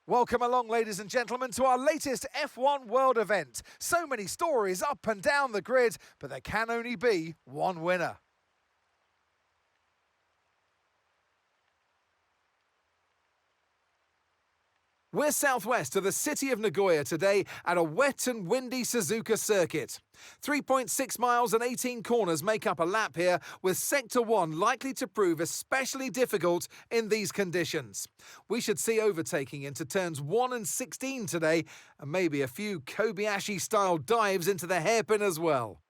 Welcome along, ladies and gentlemen, to our latest F1 World event. So many stories up and down the grid, but there can only be one winner. We're southwest of the city of Nagoya today at a wet and windy Suzuka circuit. 3.6 miles and 18 corners make up a lap here, with Sector 1 likely to prove especially difficult in these conditions. We should see overtaking into turns 1 and 16 today, and maybe a few Kobayashi-style dives into the hairpin as well.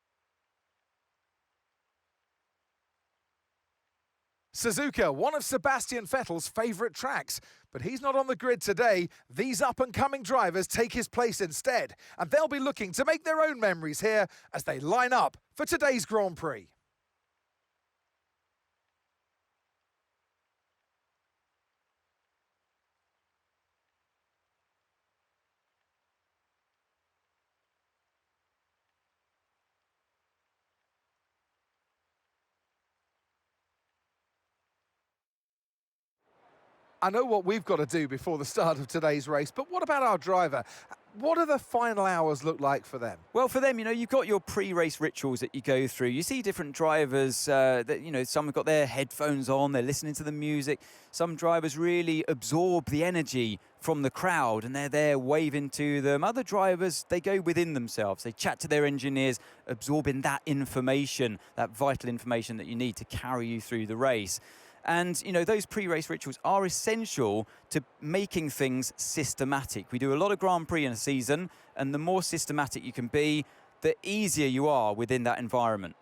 Suzuka, one of Sebastian Vettel's favourite tracks, but he's not on the grid today. These up-and-coming drivers take his place instead, and they'll be looking to make their own memories here as they line up for today's Grand Prix. I know what we've got to do before the start of today's race, but what about our driver? What do the final hours look like for them? Well, for them, you've got your pre-race rituals that you go through. You see different drivers that, some have got their headphones on, they're listening to the music. Some drivers really absorb the energy from the crowd and they're there waving to them. Other drivers, they go within themselves. They chat to their engineers, absorbing that information, that vital information that you need to carry you through the race. And, those pre-race rituals are essential to making things systematic. We do a lot of Grand Prix in a season, and the more systematic you can be, the easier you are within that environment.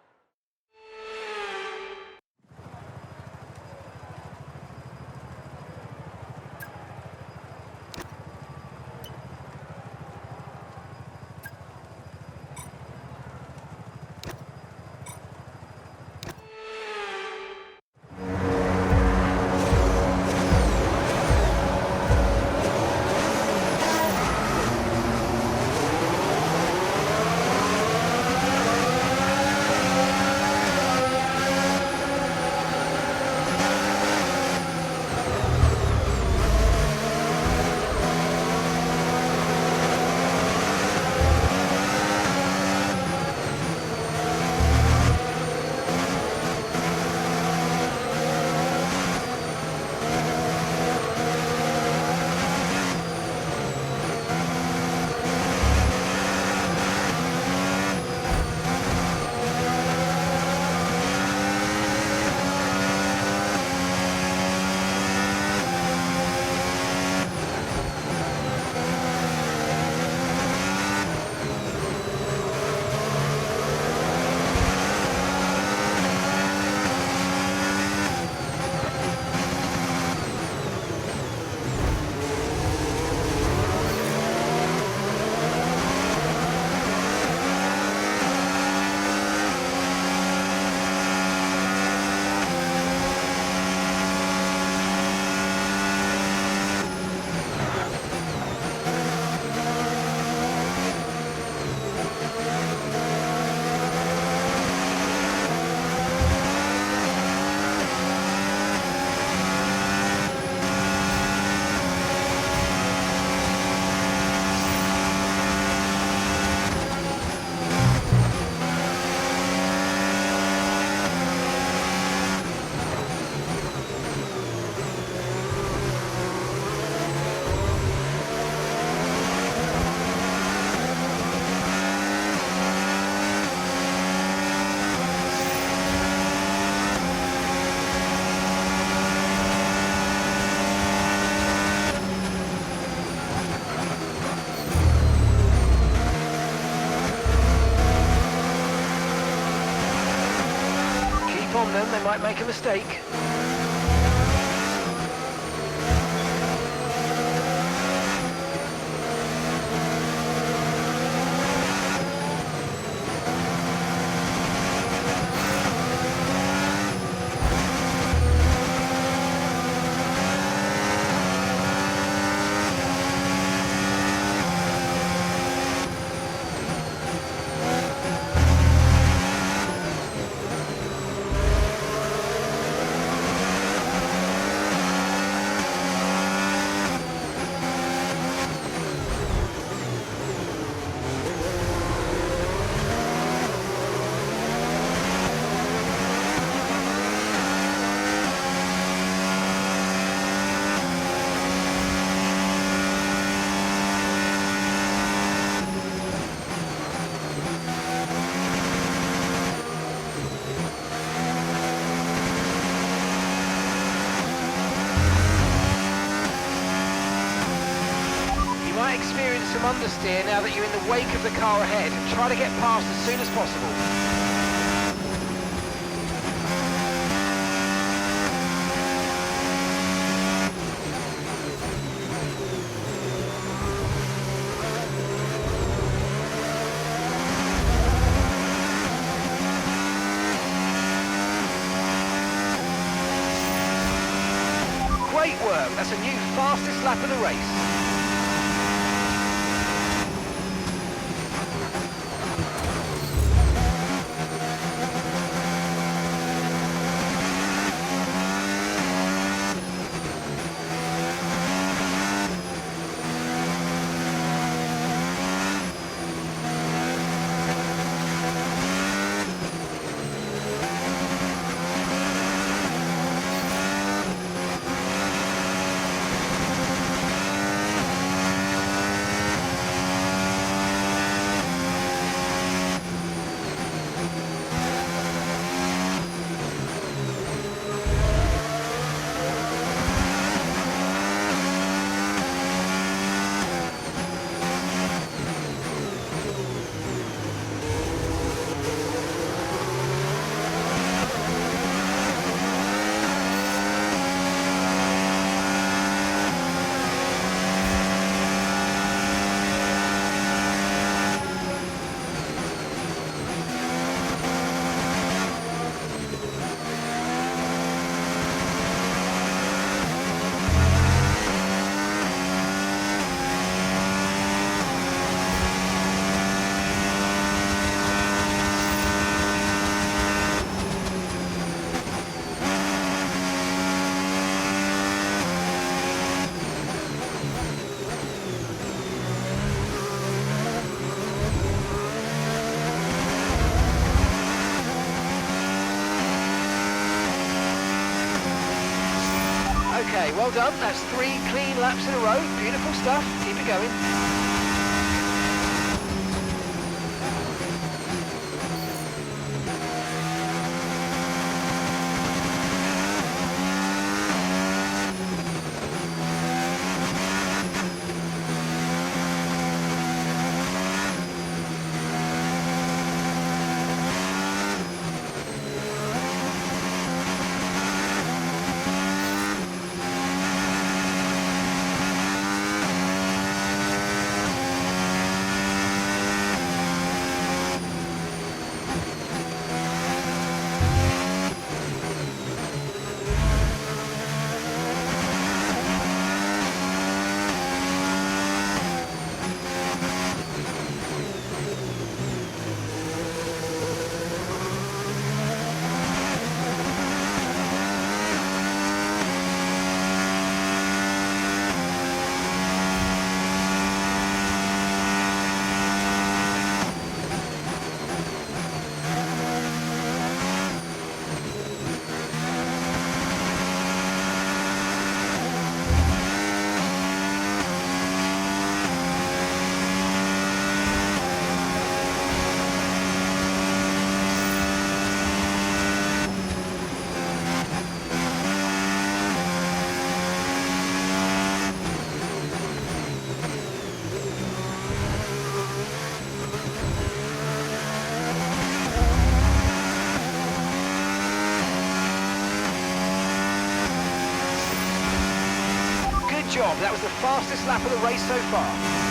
They might make a mistake. might experience some understeer now that you're in the wake of the car ahead. Try to get past as soon as possible. Great work, that's a new fastest lap of the race. Okay, well done. That's 3 clean laps in a row. Beautiful stuff. Keep it going. Good job. That was the fastest lap of the race so far.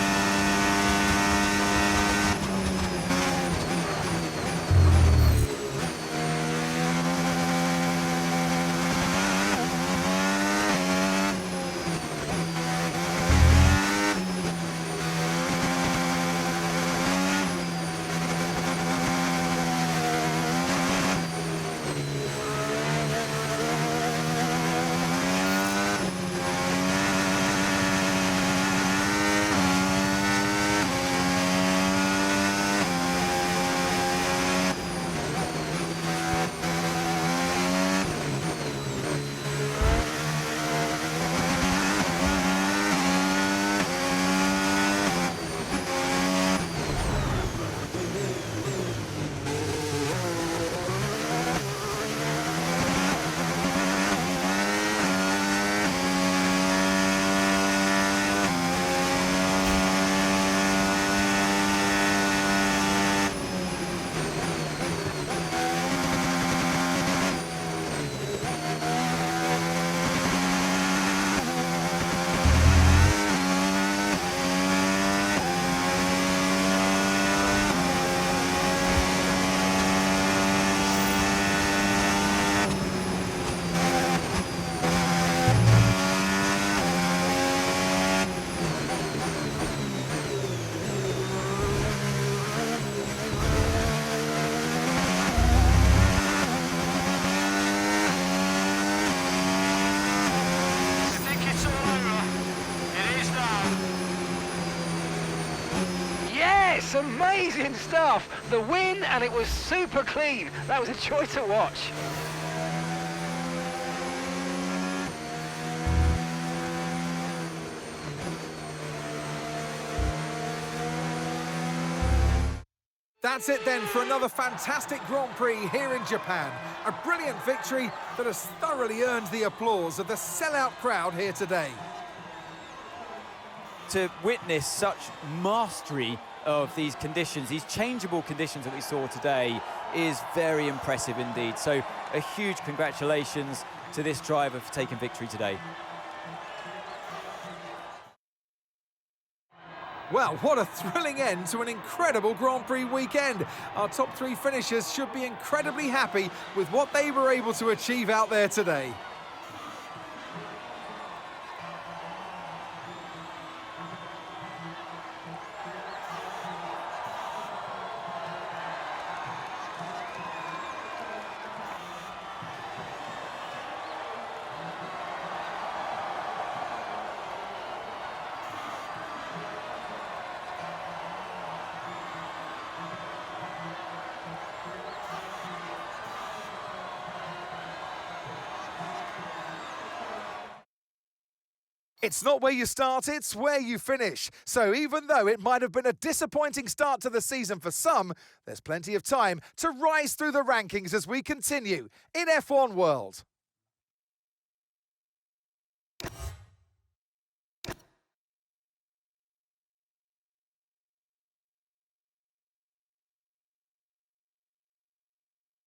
That's amazing stuff. The win, and it was super clean. That was a joy to watch. That's it then for another fantastic Grand Prix here in Japan. A brilliant victory that has thoroughly earned the applause of the sellout crowd here today. To witness such mastery of these conditions, these changeable conditions that we saw today, is very impressive indeed. So a huge congratulations to this driver for taking victory today. Well, what a thrilling end to an incredible Grand Prix weekend. Our top three finishers should be incredibly happy with what they were able to achieve out there today. It's not where you start, it's where you finish. So even though it might have been a disappointing start to the season for some, there's plenty of time to rise through the rankings as we continue in F1 World.